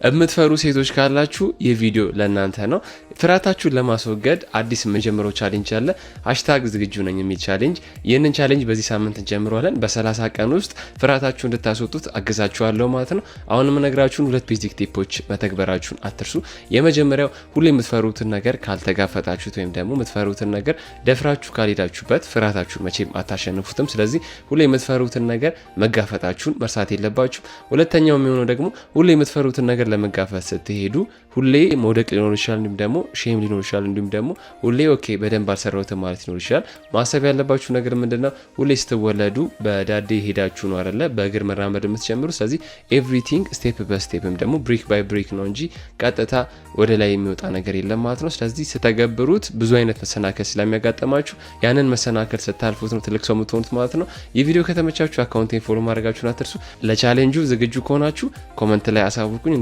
የምትፈሩ ሴቶች ካላችሁ ይህ ቪዲዮ ለእናንተ ነው። ፍርሃታችሁን ለማስወገድ አዲስ የምንጀምረው ቻሌንጅ አለ። #ዝግጁ ነኝ የሚል ቻሌንጅ። ይህንን ቻሌንጅ በዚህ ሳምንት እንጀምረዋለን። በ30 ቀን ውስጥ ፍርሃታችሁን እንድታስወጡት አግዛችኋለሁ ማለት ነው። አሁን የምነግራችሁን 2 ቤዚክ ቲፖች መተግበራችሁን አትርሱ። የመጀመሪያው ሁሌ የምትፈሩትን ነገር ካልተጋፈጣችሁት ወይም ደግሞ የምትፈሩትን ነገር ደፍራችሁ ካልሄዳችሁበት ፍርሃታችሁን መቼም አታሸንፉትም። ስለዚህ ሁሌ የምትፈሩትን ነገር መጋፈጣችሁን መርሳት የለባችሁ። ሁለተኛው የሚሆነው ደግሞ ሁሌ የምትፈሩትን ነገር ለመጋፈጥ ስትሄዱ ሁሌ መውደቅ ሊኖር ይችላል፣ እንዲሁም ደግሞ ሼም ሊኖር ይችላል፣ እንዲሁም ደግሞ ሁሌ ኦኬ በደንብ አልሰራሁትም ማለት ሊኖር ይችላል። ማሰብ ያለባችሁ ነገር ምንድነው? ሁሌ ስትወለዱ በዳዴ ሄዳችሁ ነው አይደለ በእግር መራመድ የምትጀምሩ። ስለዚህ ኤቭሪቲንግ ስቴፕ በስቴፕም ደግሞ ብሪክ ባይ ብሪክ ነው እንጂ ቀጥታ ወደ ላይ የሚወጣ ነገር የለም ማለት ነው። ስለዚህ ስተገብሩት ብዙ አይነት መሰናከል ስለሚያጋጥማችሁ ያንን መሰናከል ስታልፉት ነው ትልቅ ሰው የምትሆኑት ማለት ነው። ይህ ቪዲዮ ከተመቻችሁ አካውንቴን ፎሎ ማድረጋችሁን አትርሱ። ለቻሌንጁ ዝግጁ ከሆናችሁ ኮመንት ላይ አሳውቁኝ።